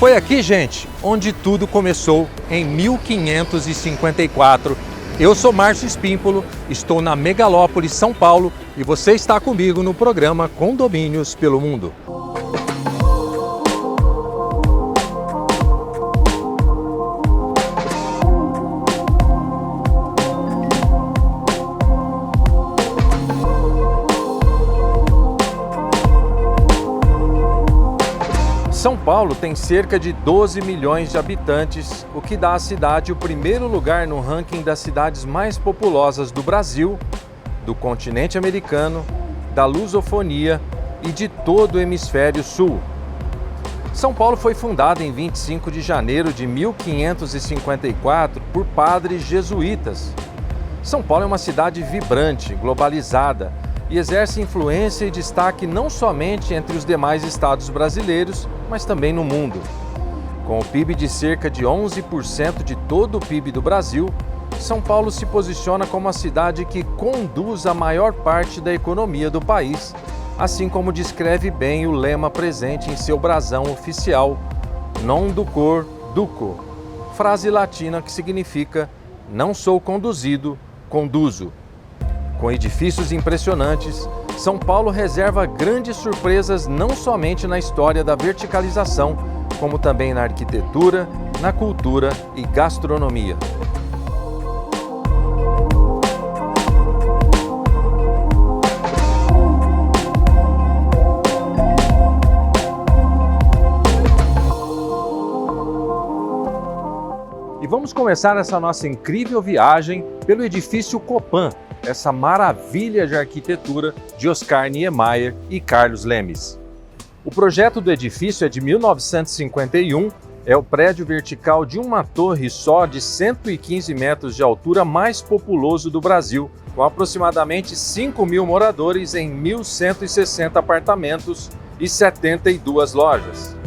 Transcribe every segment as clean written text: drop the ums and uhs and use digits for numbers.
Foi aqui, gente, onde tudo começou, em 1554. Eu sou Márcio Espímpolo, estou na Megalópole, São Paulo, e você está comigo no programa Condomínios pelo Mundo. São Paulo tem cerca de 12 milhões de habitantes, o que dá à cidade o primeiro lugar no ranking das cidades mais populosas do Brasil, do continente americano, da lusofonia e de todo o hemisfério sul. São Paulo foi fundada em 25 de janeiro de 1554 por padres jesuítas. São Paulo é uma cidade vibrante, globalizada e exerce influência e destaque não somente entre os demais estados brasileiros, mas também no mundo. Com o PIB de cerca de 11% de todo o PIB do Brasil, São Paulo se posiciona como a cidade que conduz a maior parte da economia do país, assim como descreve bem o lema presente em seu brasão oficial, Non ducor duco, frase latina que significa não sou conduzido, conduzo. Com edifícios impressionantes, São Paulo reserva grandes surpresas não somente na história da verticalização, como também na arquitetura, na cultura e gastronomia. E vamos começar essa nossa incrível viagem pelo edifício Copan, essa maravilha de arquitetura de Oscar Niemeyer e Carlos Lemes. O projeto do edifício é de 1951, é o prédio vertical de uma torre só de 115 metros de altura mais populoso do Brasil, com aproximadamente 5 mil moradores em 1.160 apartamentos e 72 lojas.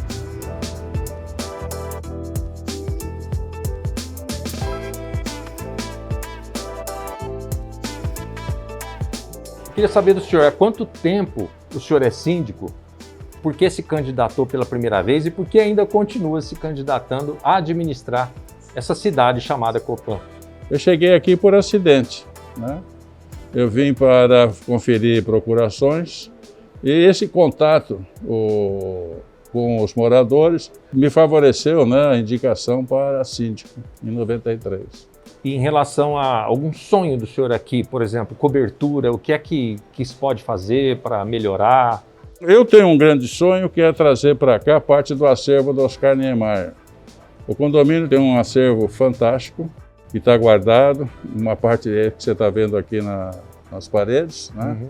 Queria saber do senhor, há quanto tempo o senhor é síndico? Por que se candidatou pela primeira vez e por que ainda continua se candidatando a administrar essa cidade chamada Copan? Eu cheguei aqui por acidente, né? Eu vim para conferir procurações e esse contato com os moradores me favoreceu, né, a indicação para síndico em 93. E em relação a algum sonho do senhor aqui, por exemplo, cobertura, o que é que se pode fazer para melhorar? Eu tenho um grande sonho que é trazer para cá parte do acervo do Oscar Niemeyer. O condomínio tem um acervo fantástico que está guardado, uma parte que você está vendo aqui nas paredes, né? Uhum.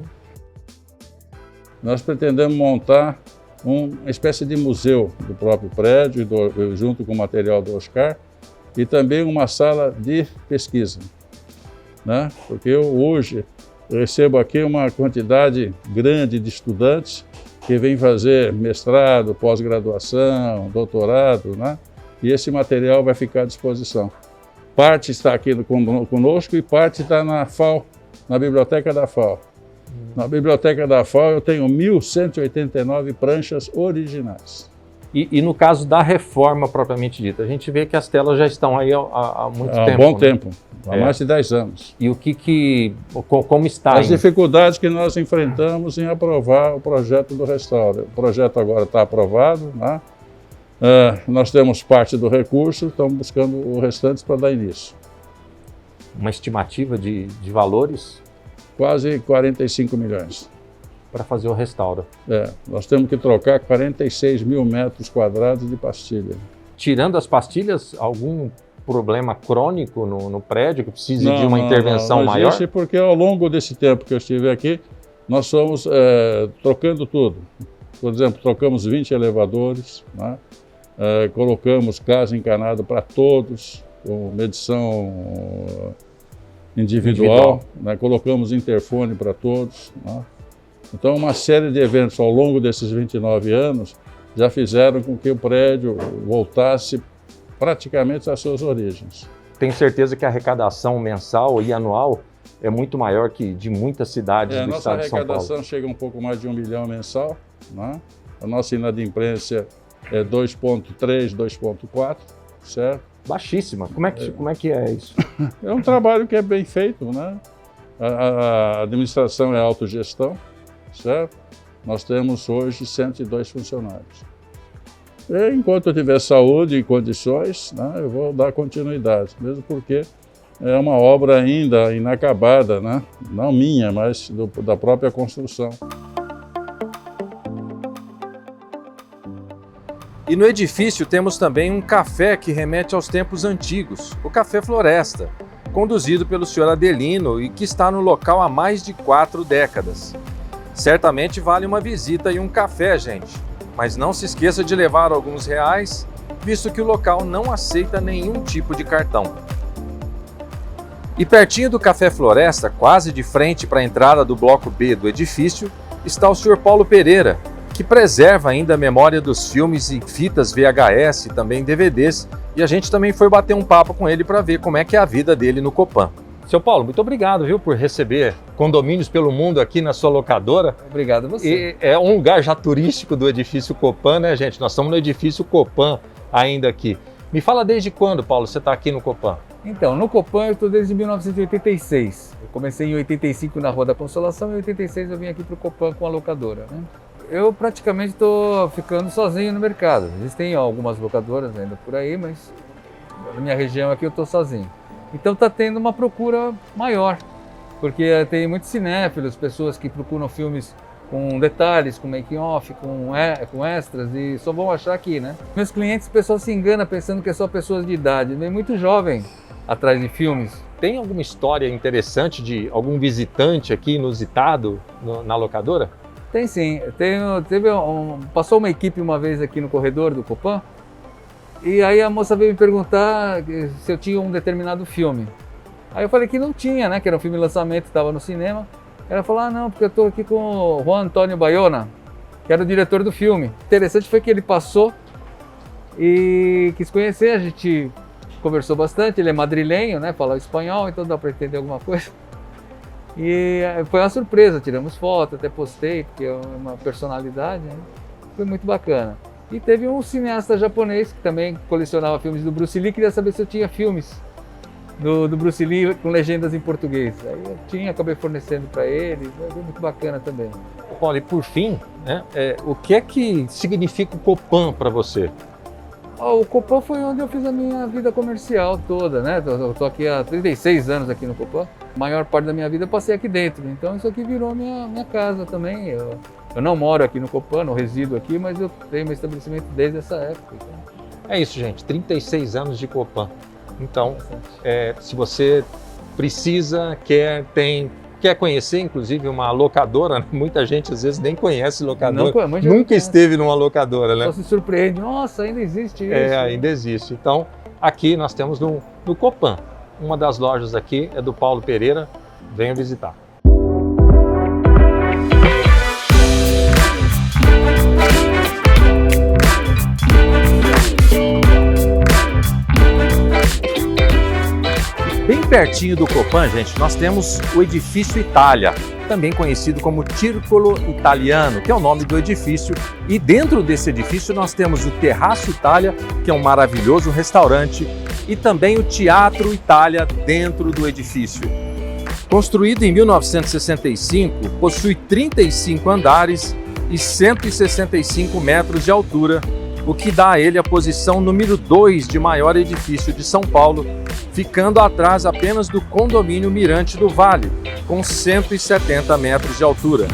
Nós pretendemos montar uma espécie de museu do próprio prédio, junto com o material do Oscar, e também uma sala de pesquisa, né? Porque eu hoje recebo aqui uma quantidade grande de estudantes que vêm fazer mestrado, pós-graduação, doutorado, né? E esse material vai ficar à disposição. Parte está aqui conosco e parte está na FAO, na biblioteca da FAO. Na biblioteca da FAO eu tenho 1.189 pranchas originais. E no caso da reforma propriamente dita, a gente vê que as telas já estão aí há muito tempo. Há bom tempo, há mais de 10 anos. E como está? As dificuldades que nós enfrentamos em aprovar o projeto do restauro. O projeto agora está aprovado, né? Nós temos parte do recurso, estamos buscando o restante para dar início. Uma estimativa de valores? Quase 45 milhões. Para fazer o restauro. Nós temos que trocar 46 mil metros quadrados de pastilha. Tirando as pastilhas, algum problema crônico no prédio que precise de uma intervenção maior? Não existe, porque ao longo desse tempo que eu estive aqui, nós fomos trocando tudo. Por exemplo, trocamos 20 elevadores, né? Colocamos gás encanado para todos, com medição individual. Né? Colocamos interfone para todos, né? Então, uma série de eventos ao longo desses 29 anos já fizeram com que o prédio voltasse praticamente às suas origens. Tenho certeza que a arrecadação mensal e anual é muito maior que de muitas cidades do estado de São Paulo. Nossa arrecadação chega a um pouco mais de 1 milhão mensal, né? A nossa inadimplência é 2,3, 2,4, certo? Baixíssima. Como é que é isso? É um trabalho que é bem feito, né? A administração é autogestão, certo? Nós temos hoje 102 funcionários. E, enquanto eu tiver saúde e condições, né, eu vou dar continuidade, mesmo porque é uma obra ainda inacabada, né? Não minha, mas da própria construção. E no edifício temos também um café que remete aos tempos antigos, o Café Floresta, conduzido pelo senhor Adelino e que está no local há mais de 4 décadas. Certamente vale uma visita e um café, gente, mas não se esqueça de levar alguns reais, visto que o local não aceita nenhum tipo de cartão. E pertinho do Café Floresta, quase de frente para a entrada do bloco B do edifício, está o senhor Paulo Pereira, que preserva ainda a memória dos filmes em fitas VHS e também DVDs, e a gente também foi bater um papo com ele para ver como é que é a vida dele no Copan. Seu Paulo, muito obrigado, viu, por receber condomínios pelo mundo aqui na sua locadora. Obrigado a você. E é um lugar já turístico do edifício Copan, né, gente? Nós estamos no edifício Copan ainda aqui. Me fala desde quando, Paulo, você está aqui no Copan? Então, no Copan eu estou desde 1986. Eu comecei em 85 na Rua da Consolação e em 86 eu vim aqui para o Copan com a locadora, né? Eu praticamente estou ficando sozinho no mercado. Existem algumas locadoras ainda por aí, mas na minha região aqui eu estou sozinho. Então está tendo uma procura maior, porque tem muitos cinéfilos, pessoas que procuram filmes com detalhes, com making-off, com extras, e só vão achar aqui, né? Meus clientes, o pessoal se engana pensando que é só pessoas de idade, vem muito jovem atrás de filmes. Tem alguma história interessante de algum visitante aqui inusitado na locadora? Tem sim. Passou uma equipe uma vez aqui no corredor do Copan, e aí a moça veio me perguntar se eu tinha um determinado filme. Aí eu falei que não tinha, né? Que era um filme de lançamento, estava no cinema. Ela falou, não, porque eu estou aqui com o Juan Antônio Bayona, que era o diretor do filme. Interessante foi que ele passou e quis conhecer, a gente conversou bastante, ele é madrilenho, né? Fala espanhol, então dá para entender alguma coisa. E foi uma surpresa, tiramos foto, até postei, porque é uma personalidade, né? Foi muito bacana. E teve um cineasta japonês que também colecionava filmes do Bruce Lee, queria saber se eu tinha filmes do Bruce Lee com legendas em português. Aí eu tinha, acabei fornecendo para ele, foi muito bacana também. Olha, e por fim, né, o que é que significa o Copan para você? O Copan foi onde eu fiz a minha vida comercial toda, né? Eu estou aqui há 36 anos aqui no Copan. A maior parte da minha vida eu passei aqui dentro, então isso aqui virou minha casa também. Eu não moro aqui no Copan, não resido aqui, mas eu tenho meu estabelecimento desde essa época. Então. É isso, gente, 36 anos de Copan. Então, se você precisa, quer conhecer, inclusive, uma locadora, né? Muita gente às vezes nem conhece locadora, nunca esteve numa locadora, né? Só se surpreende, nossa, ainda existe isso. Ainda existe. Então, aqui nós temos no Copan. Uma das lojas aqui é do Paulo Pereira, venha visitar. Bem pertinho do Copan, gente, nós temos o Edifício Itália, também conhecido como Circolo Italiano, que é o nome do edifício. E dentro desse edifício nós temos o Terraço Itália, que é um maravilhoso restaurante, e também o Teatro Itália dentro do edifício. Construído em 1965, possui 35 andares e 165 metros de altura, o que dá a ele a posição número 2 de maior edifício de São Paulo, ficando atrás apenas do condomínio Mirante do Vale, com 170 metros de altura.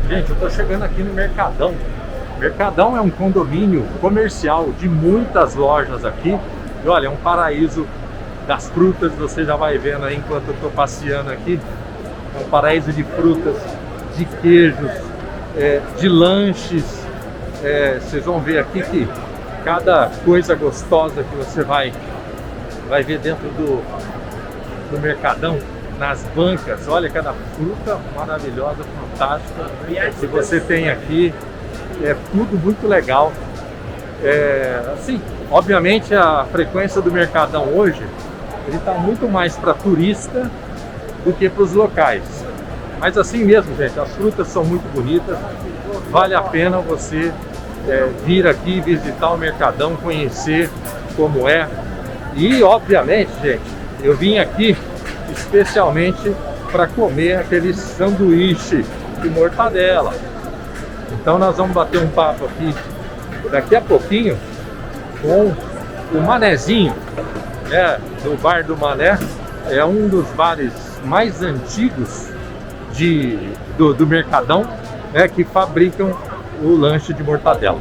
Gente, eu estou chegando aqui no Mercadão. Mercadão é um condomínio comercial de muitas lojas aqui. E olha, é um paraíso das frutas, você já vai vendo aí enquanto eu estou passeando aqui. É um paraíso de frutas, de queijos, de lanches. Vocês vão ver aqui que cada coisa gostosa que você vai ver dentro do Mercadão nas bancas. Olha cada fruta maravilhosa, fantástica que você tem aqui. É tudo muito legal. Assim, obviamente a frequência do Mercadão hoje ele está muito mais para turista do que para os locais. Mas assim mesmo, gente, as frutas são muito bonitas. Vale a pena você vir aqui visitar o Mercadão, conhecer como é. E obviamente, gente, eu vim aqui especialmente para comer aquele sanduíche de mortadela. Então nós vamos bater um papo aqui daqui a pouquinho com o Manezinho, do Bar do Mané. É um dos bares mais antigos do Mercadão, que fabricam o lanche de mortadela.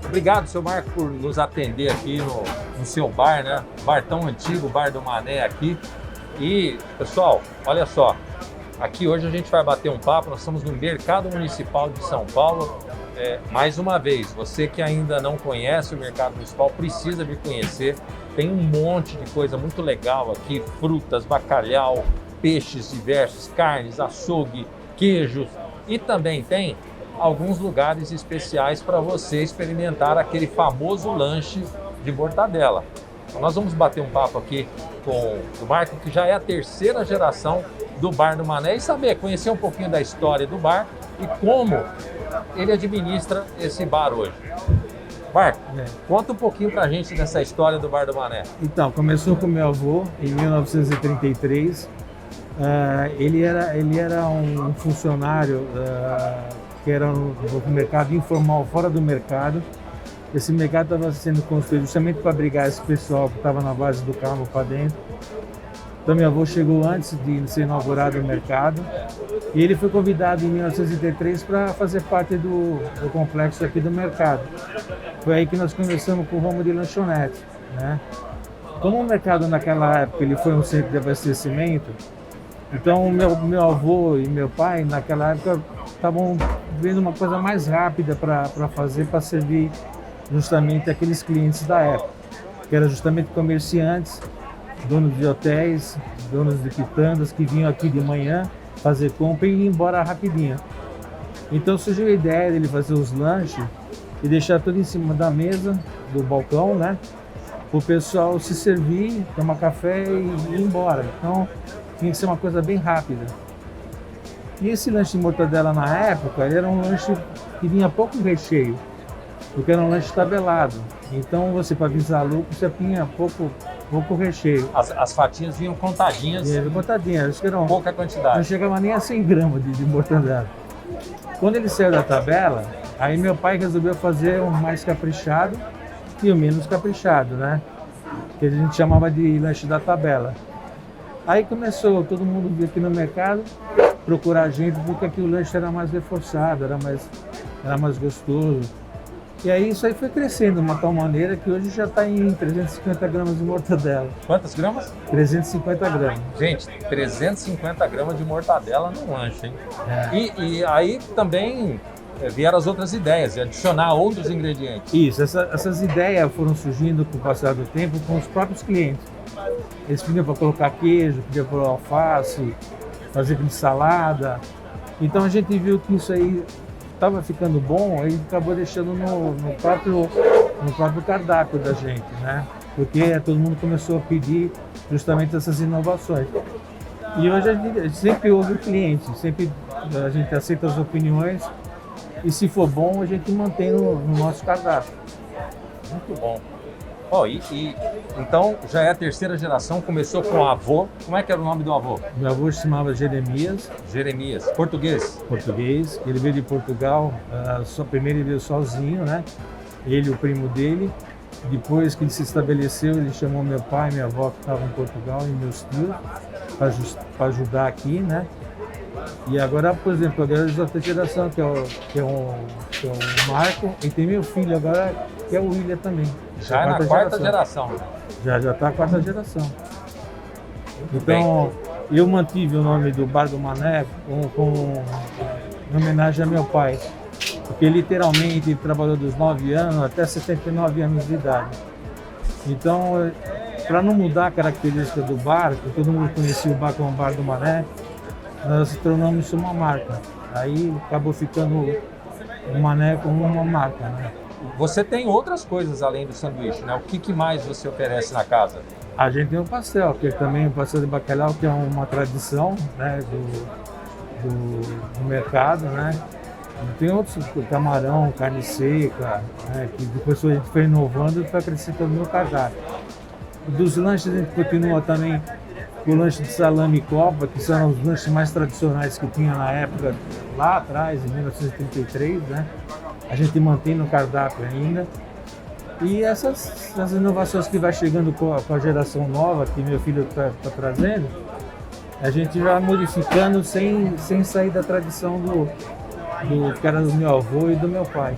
Obrigado, seu Marco, por nos atender aqui no seu bar, né? Bar tão antigo, Bar do Mané aqui. E, pessoal, olha só, aqui hoje a gente vai bater um papo, nós estamos no Mercado Municipal de São Paulo. Mais uma vez, você que ainda não conhece o Mercado Municipal, precisa vir conhecer. Tem um monte de coisa muito legal aqui, frutas, bacalhau, peixes diversos, carnes, açougue, queijos. E também tem alguns lugares especiais para você experimentar aquele famoso lanche de mortadela. Então nós vamos bater um papo aqui com o Marco, que já é a terceira geração do Bar do Mané, e conhecer um pouquinho da história do bar e como ele administra esse bar hoje. Marco, conta um pouquinho pra gente dessa história do Bar do Mané. Então, começou com meu avô em 1933. Ele era um funcionário que era no mercado informal, fora do mercado. Esse mercado estava sendo construído justamente para abrigar esse pessoal que estava na base do carro para dentro. Então, meu avô chegou antes de ser inaugurado o mercado e ele foi convidado em 1933 para fazer parte do complexo aqui do mercado. Foi aí que nós começamos com o ramo de lanchonete, né? Como o mercado naquela época ele foi um centro de abastecimento, então meu avô e meu pai naquela época estavam vendo uma coisa mais rápida para fazer, para servir justamente aqueles clientes da época, que eram justamente comerciantes, donos de hotéis, donos de quitandas que vinham aqui de manhã fazer compra e ir embora rapidinho. Então surgiu a ideia dele fazer os lanches e deixar tudo em cima da mesa, do balcão, né? Para o pessoal se servir, tomar café e ir embora. Então tinha que ser uma coisa bem rápida. E esse lanche de mortadela na época, ele era um lanche que vinha pouco recheio, porque era um lanche tabelado. Então você, para visar lucro, você tinha pouco recheio. As fatias vinham contadinhas? Contadinhas, acho que eram pouca quantidade. Não chegava nem a 100 gramas de mortadela. Quando ele saiu da tabela, aí meu pai resolveu fazer um mais caprichado e o menos caprichado, né? Que a gente chamava de lanche da tabela. Aí começou todo mundo vir aqui no mercado procurar a gente porque aqui o lanche era mais reforçado, era mais gostoso. E aí isso aí foi crescendo de uma tal maneira que hoje já está em 350 gramas de mortadela. Quantas gramas? 350 gramas. Gente, 350 gramas de mortadela no lanche, hein? E aí também vieram as outras ideias, adicionar outros ingredientes. Isso, essas ideias foram surgindo com o passar do tempo com os próprios clientes. Eles pediam para colocar queijo, pediam para alface, fazer com salada. Então a gente viu que isso aí estava ficando bom, aí acabou deixando no próprio cardápio da gente, né? Porque todo mundo começou a pedir justamente essas inovações. E hoje a gente sempre ouve o cliente, sempre a gente aceita as opiniões e se for bom a gente mantém no nosso cardápio. Muito bom. Então já é a terceira geração, começou com o avô. Como é que era o nome do avô? Meu avô se chamava Jeremias. Jeremias, português? Português. Ele veio de Portugal, primeiro ele veio sozinho, né? Ele e o primo dele. Depois que ele se estabeleceu, ele chamou meu pai e minha avó que estavam em Portugal e meus tios para ajudar aqui, né? E agora, por exemplo, agora é a outra geração, que é o Marco, e tem meu filho agora que é o William também. Já é na quarta geração. Já está a quarta geração. Então, eu mantive o nome do Bar do Mané em homenagem a meu pai. Porque literalmente ele trabalhou dos 9 anos até 79 anos de idade. Então, para não mudar a característica do bar, que todo mundo conhecia o bar como Bar do Mané, nós tornamos isso uma marca. Aí acabou ficando o Mané como uma marca, né? Você tem outras coisas além do sanduíche, né? O que mais você oferece na casa? A gente tem o pastel, que é também o pastel de bacalhau, que é uma tradição, né, do mercado, né? Tem outros, camarão, carne seca, né, que depois a gente foi inovando e foi acrescentando no cardápio. Dos lanches a gente continua também com o lanche de salame e copa, que são os lanches mais tradicionais que tinha na época, lá atrás, em 1933, né? A gente mantém no cardápio ainda. E essas inovações que vai chegando com a geração nova, que meu filho está trazendo, a gente vai modificando sem sair da tradição do que era do meu avô e do meu pai.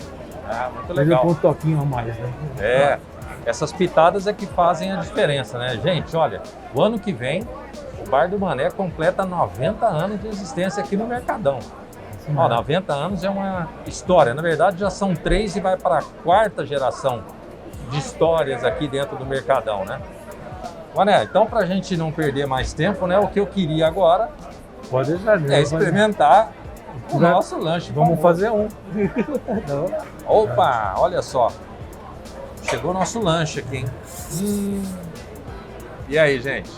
Ah, muito Mas legal. com um toquinho a mais, né? É, essas pitadas é que fazem a diferença, né? Gente, olha, o ano que vem, o Bar do Mané completa 90 anos de existência aqui no Mercadão. Ó, 90 anos é uma história. Na verdade, já são 3 e vai para a 4ª geração de histórias aqui dentro do Mercadão, né? Mané, então para a gente não perder mais tempo, né? O que eu queria agora Pode deixar, é experimentar o nosso lanche. Vamos fazer um. Opa, olha só. Chegou o nosso lanche aqui, hein? E aí, gente?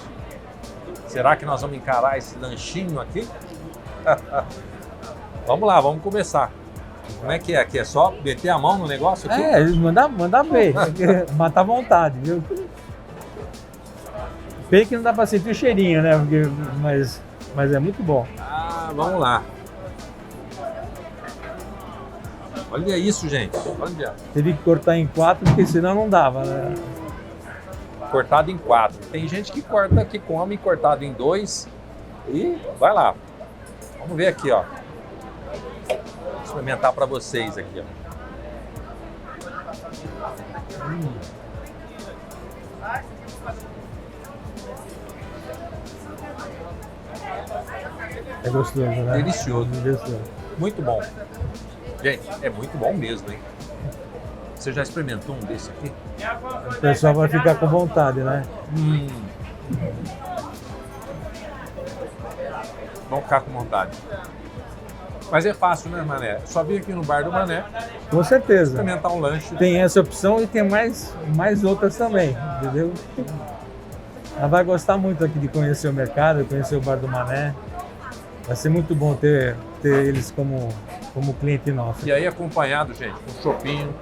Será que nós vamos encarar esse lanchinho aqui? Vamos lá, vamos começar. Como é que é? Aqui é só meter a mão no negócio aqui? É, manda ver. Matar à vontade, viu? Bem que não dá pra sentir o cheirinho, né? Mas é muito bom. Ah, vamos lá. Olha isso, gente. Olha. Teve que cortar em 4, porque senão não dava, né? Cortado em 4. Tem gente que corta, que come cortado em 2. E vai lá. Vamos ver aqui, ó. Vou experimentar para vocês aqui, ó. É gostoso, né? Delicioso. Delicioso. Muito bom. Gente, é muito bom mesmo, hein? Você já experimentou um desse aqui? O pessoal vai ficar com vontade, né? Vão ficar com vontade. Mas é fácil, né, Mané? Só vir aqui no Bar do Mané, Com certeza. experimentar um lanche. Tem essa opção e tem mais outras também, entendeu? Ela vai gostar muito aqui de conhecer o mercado, conhecer o Bar do Mané. Vai ser muito bom ter eles como cliente nosso. E aí acompanhado, gente, com chopinho,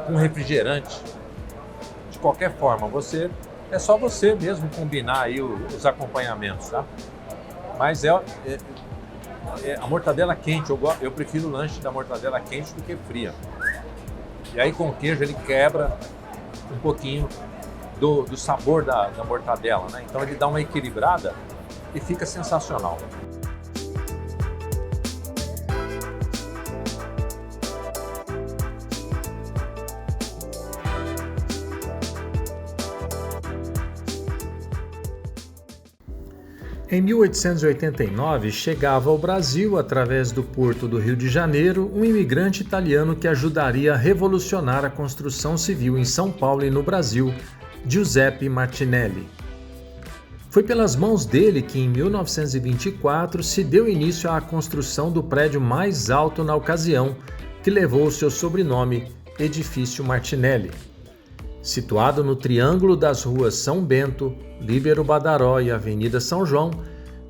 com refrigerante. De qualquer forma, é só você mesmo combinar aí os acompanhamentos, tá? Mas é a mortadela quente, eu prefiro o lanche da mortadela quente do que fria. E aí com o queijo ele quebra um pouquinho do sabor da mortadela, né? Então ele dá uma equilibrada e fica sensacional. Em 1889, chegava ao Brasil, através do porto do Rio de Janeiro, um imigrante italiano que ajudaria a revolucionar a construção civil em São Paulo e no Brasil, Giuseppe Martinelli. Foi pelas mãos dele que, em 1924, se deu início à construção do prédio mais alto na ocasião, que levou o seu sobrenome, Edifício Martinelli. Situado no triângulo das ruas São Bento, Líbero Badaró e Avenida São João,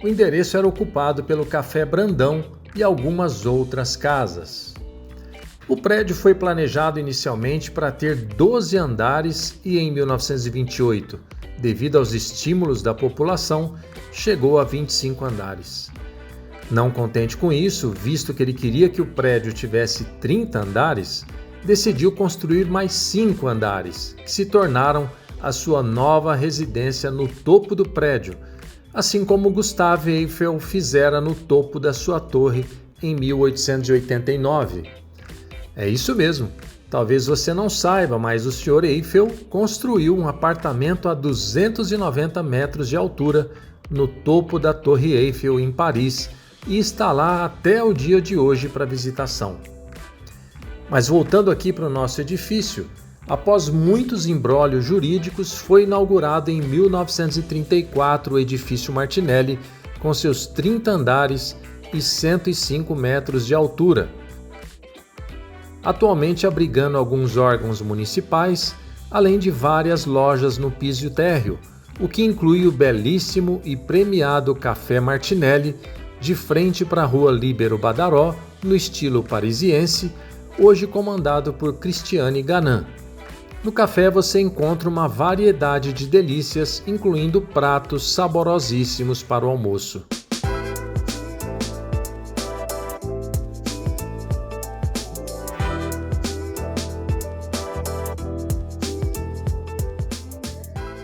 o endereço era ocupado pelo Café Brandão e algumas outras casas. O prédio foi planejado inicialmente para ter 12 andares e, em 1928, devido aos estímulos da população, chegou a 25 andares. Não contente com isso, visto que ele queria que o prédio tivesse 30 andares, decidiu construir mais 5 andares, que se tornaram a sua nova residência no topo do prédio, assim como Gustave Eiffel fizera no topo da sua torre em 1889. É isso mesmo. Talvez você não saiba, mas o Sr. Eiffel construiu um apartamento a 290 metros de altura no topo da Torre Eiffel, em Paris, e está lá até o dia de hoje para visitação. Mas voltando aqui para o nosso edifício, após muitos imbróglios jurídicos, foi inaugurado em 1934 o edifício Martinelli, com seus 30 andares e 105 metros de altura. Atualmente abrigando alguns órgãos municipais, além de várias lojas no piso térreo, o que inclui o belíssimo e premiado Café Martinelli, de frente para a rua Líbero Badaró, no estilo parisiense, hoje comandado por Christiane Ganin. No café você encontra uma variedade de delícias, incluindo pratos saborosíssimos para o almoço.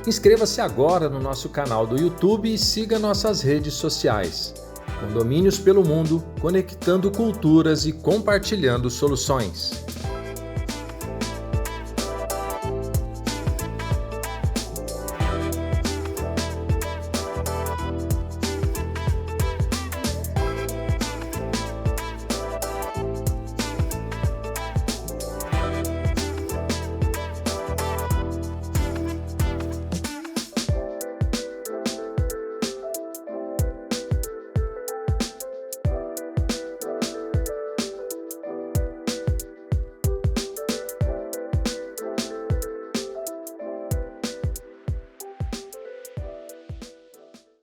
Inscreva-se agora no nosso canal do YouTube e siga nossas redes sociais. Condomínios pelo Mundo, conectando culturas e compartilhando soluções.